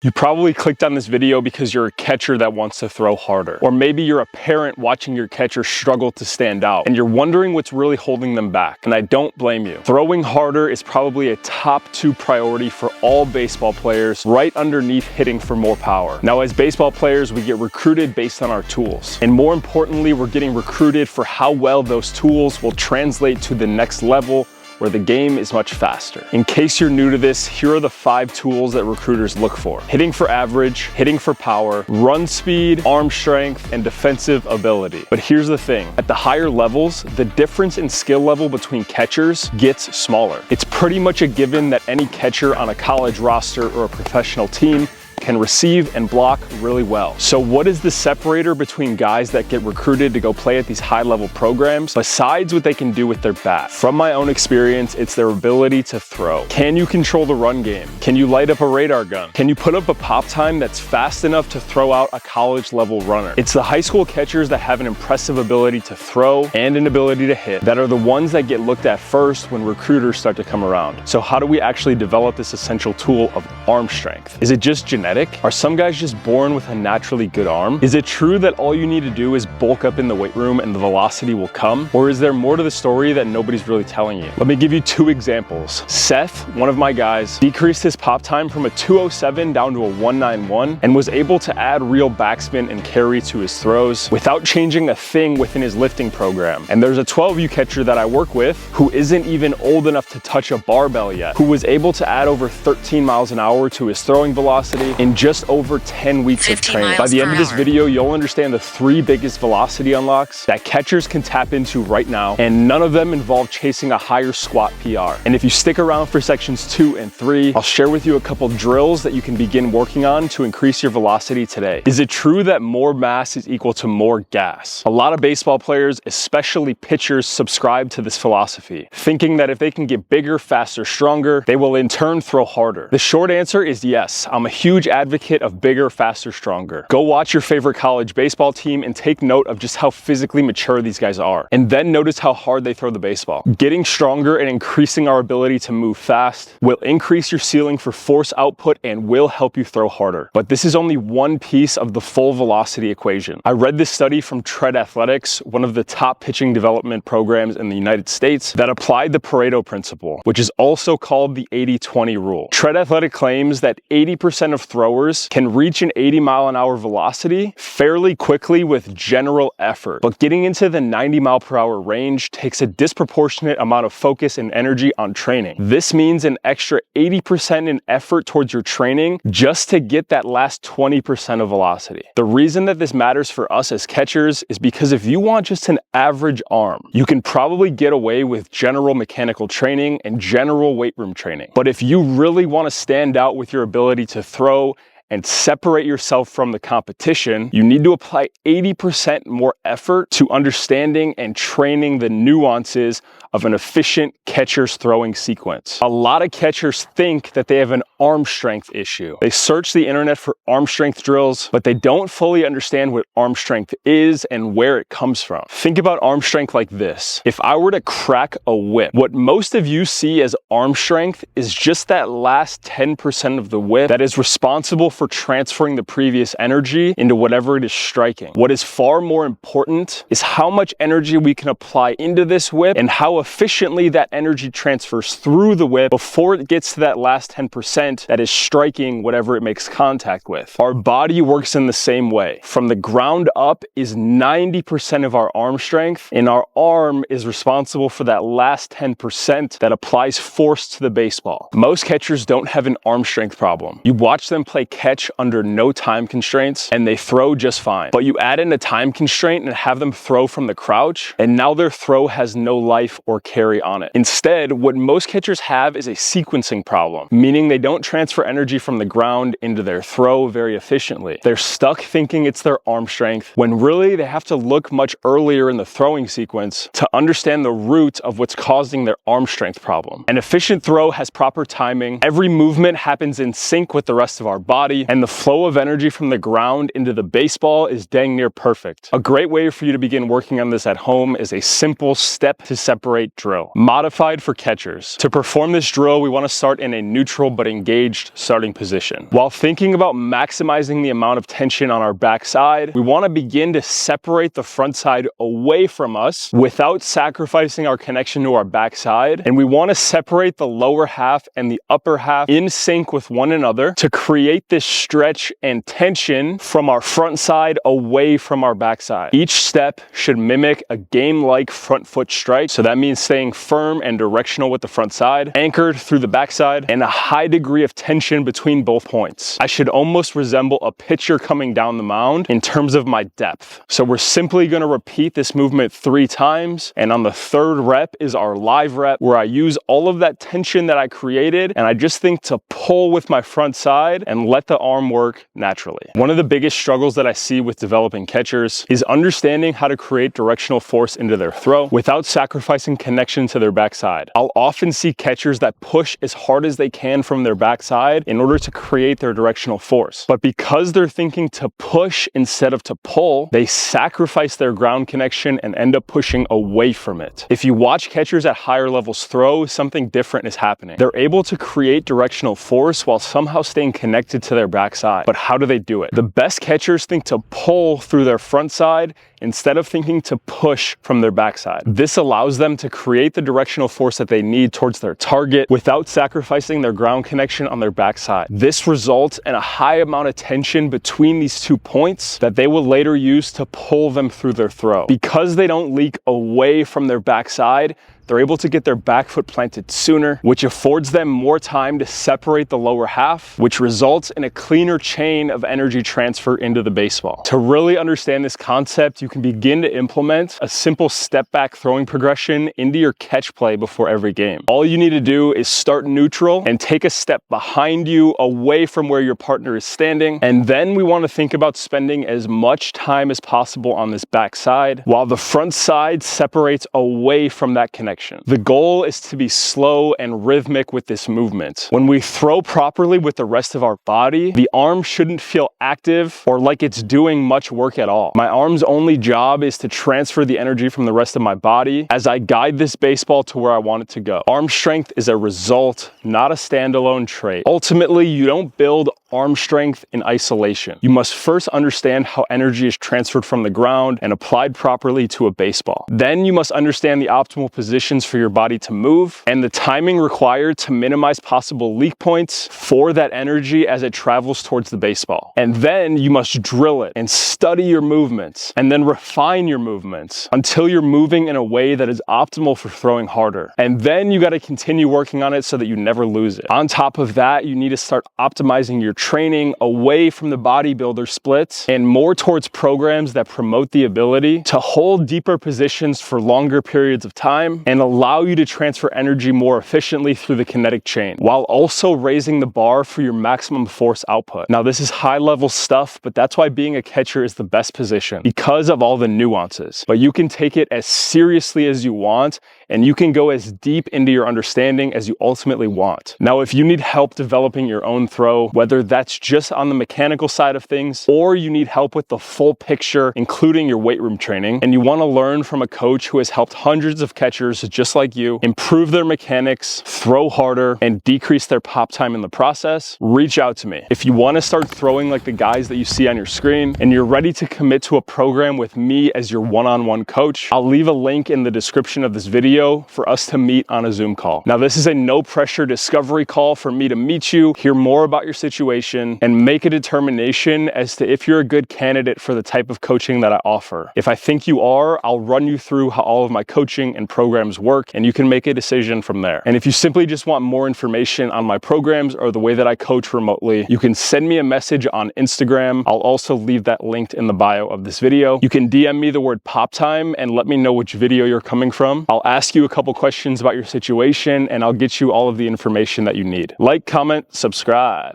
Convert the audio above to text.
You probably clicked on this video because you're a catcher that wants to throw harder. Or maybe you're a parent watching your catcher struggle to stand out, and you're wondering what's really holding them back, and I don't blame you. Throwing harder is probably a top 2 priority for all baseball players, right underneath hitting for more power. Now, as baseball players, we get recruited based on our tools, and more importantly, we're getting recruited for how well those tools will translate to the next level, where the game is much faster. In case you're new to this, here are the 5 tools that recruiters look for: hitting for average, hitting for power, run speed, arm strength, and defensive ability. But here's the thing, at the higher levels, the difference in skill level between catchers gets smaller. It's pretty much a given that any catcher on a college roster or a professional team can receive and block really well. So what is the separator between guys that get recruited to go play at these high-level programs besides what they can do with their bat? From my own experience, it's their ability to throw. Can you control the run game? Can you light up a radar gun? Can you put up a pop time that's fast enough to throw out a college-level runner? It's the high school catchers that have an impressive ability to throw and an ability to hit that are the ones that get looked at first when recruiters start to come around. So how do we actually develop this essential tool of arm strength? Is it just genetic? Are some guys just born with a naturally good arm? Is it true that all you need to do is bulk up in the weight room and the velocity will come? Or is there more to the story that nobody's really telling you? Let me give you 2 examples. Seth, one of my guys, decreased his pop time from a 207 down to a 191 and was able to add real backspin and carry to his throws without changing a thing within his lifting program. And there's a 12U catcher that I work with who isn't even old enough to touch a barbell yet, who was able to add over 13 miles an hour to his throwing velocity in just over 10 weeks of training. By the end of this video, you'll understand the 3 biggest velocity unlocks that catchers can tap into right now, and none of them involve chasing a higher squat PR. And if you stick around for sections 2 and 3, I'll share with you a couple drills that you can begin working on to increase your velocity today. Is it true that more mass is equal to more gas? A lot of baseball players, especially pitchers, subscribe to this philosophy, thinking that if they can get bigger, faster, stronger, they will in turn throw harder. The short answer is yes. I'm a huge advocate of bigger, faster, stronger. Go watch your favorite college baseball team and take note of just how physically mature these guys are, and then notice how hard they throw the baseball. Getting stronger and increasing our ability to move fast will increase your ceiling for force output and will help you throw harder. But this is only one piece of the full velocity equation. I read this study from Tread Athletics, one of the top pitching development programs in the United States, that applied the Pareto principle, which is also called the 80-20 rule. Tread Athletic claims that 80% of throwers can reach an 80-mile-an-hour velocity fairly quickly with general effort, but getting into the 90-mile-per-hour range takes a disproportionate amount of focus and energy on training. This means an extra 80% in effort towards your training just to get that last 20% of velocity. The reason that this matters for us as catchers is because if you want just an average arm, you can probably get away with general mechanical training and general weight room training. But if you really want to stand out with your ability to throw and separate yourself from the competition, you need to apply 80% more effort to understanding and training the nuances of an efficient catcher's throwing sequence. A lot of catchers think that they have an arm strength issue. They search the internet for arm strength drills, but they don't fully understand what arm strength is and where it comes from. Think about arm strength like this. If I were to crack a whip, what most of you see as arm strength is just that last 10% of the whip that is responsible for transferring the previous energy into whatever it is striking. What is far more important is how much energy we can apply into this whip and how efficiently that energy transfers through the whip before it gets to that last 10% that is striking whatever it makes contact with. Our body works in the same way. From the ground up is 90% of our arm strength, and our arm is responsible for that last 10% that applies force to the baseball. Most catchers don't have an arm strength problem. You watch them play catch under no time constraints and they throw just fine. But you add in a time constraint and have them throw from the crouch, and now their throw has no life or carry on it. Instead, what most catchers have is a sequencing problem, meaning they don't transfer energy from the ground into their throw very efficiently. They're stuck thinking it's their arm strength, when really they have to look much earlier in the throwing sequence to understand the root of what's causing their arm strength problem. An efficient throw has proper timing, every movement happens in sync with the rest of our body, and the flow of energy from the ground into the baseball is dang near perfect. A great way for you to begin working on this at home is a simple step to separate separate drill, modified for catchers. To perform this drill, we want to start in a neutral but engaged starting position. While thinking about maximizing the amount of tension on our backside, we want to begin to separate the front side away from us without sacrificing our connection to our backside, and we want to separate the lower half and the upper half in sync with one another to create this stretch and tension from our front side away from our backside. Each step should mimic a game-like front foot strike, so that means staying firm and directional with the front side, anchored through the backside, and a high degree of tension between both points. I should almost resemble a pitcher coming down the mound in terms of my depth. So we're simply going to repeat this movement 3 times, and on the 3rd rep is our live rep, where I use all of that tension that I created, and I just think to pull with my front side and let the arm work naturally. One of the biggest struggles that I see with developing catchers is understanding how to create directional force into their throw without sacrificing connection to their backside. I'll often see catchers that push as hard as they can from their backside in order to create their directional force. But because they're thinking to push instead of to pull, they sacrifice their ground connection and end up pushing away from it. If you watch catchers at higher levels throw, something different is happening. They're able to create directional force while somehow staying connected to their backside. But how do they do it? The best catchers think to pull through their front side instead of thinking to push from their backside. This allows them to create the directional force that they need towards their target without sacrificing their ground connection on their backside. This results in a high amount of tension between these 2 points that they will later use to pull them through their throw. Because they don't leak away from their backside, they're able to get their back foot planted sooner, which affords them more time to separate the lower half, which results in a cleaner chain of energy transfer into the baseball. To really understand this concept, you can begin to implement a simple step back throwing progression into your catch play before every game. All you need to do is start neutral and take a step behind you away from where your partner is standing. And then we want to think about spending as much time as possible on this back side while the front side separates away from that connection. The goal is to be slow and rhythmic with this movement. When we throw properly with the rest of our body, the arm shouldn't feel active or like it's doing much work at all. My arm's only job is to transfer the energy from the rest of my body as I guide this baseball to where I want it to go. Arm strength is a result, not a standalone trait. Ultimately, you don't build arm strength in isolation. You must first understand how energy is transferred from the ground and applied properly to a baseball. Then you must understand the optimal positions for your body to move and the timing required to minimize possible leak points for that energy as it travels towards the baseball. And then you must drill it and study your movements and then refine your movements until you're moving in a way that is optimal for throwing harder. And then you got to continue working on it so that you never lose it. On top of that, you need to start optimizing your training away from the bodybuilder splits and more towards programs that promote the ability to hold deeper positions for longer periods of time and allow you to transfer energy more efficiently through the kinetic chain, while also raising the bar for your maximum force output. Now, this is high-level stuff, but that's why being a catcher is the best position, because of all the nuances. But you can take it as seriously as you want, and you can go as deep into your understanding as you ultimately want. Now, if you need help developing your own throw, whether that's just on the mechanical side of things, or you need help with the full picture, including your weight room training, and you want to learn from a coach who has helped hundreds of catchers just like you improve their mechanics, throw harder, and decrease their pop time in the process, reach out to me. If you want to start throwing like the guys that you see on your screen, and you're ready to commit to a program with me as your one-on-one coach, I'll leave a link in the description of this video for us to meet on a Zoom call. Now, this is a no-pressure discovery call for me to meet you, hear more about your situation, and make a determination as to if you're a good candidate for the type of coaching that I offer. If I think you are, I'll run you through how all of my coaching and programs work, and you can make a decision from there. And if you simply just want more information on my programs or the way that I coach remotely, you can send me a message on Instagram. I'll also leave that linked in the bio of this video. You can DM me the word pop time and let me know which video you're coming from. I'll ask you a couple questions about your situation, and I'll get you all of the information that you need. Like, comment, subscribe.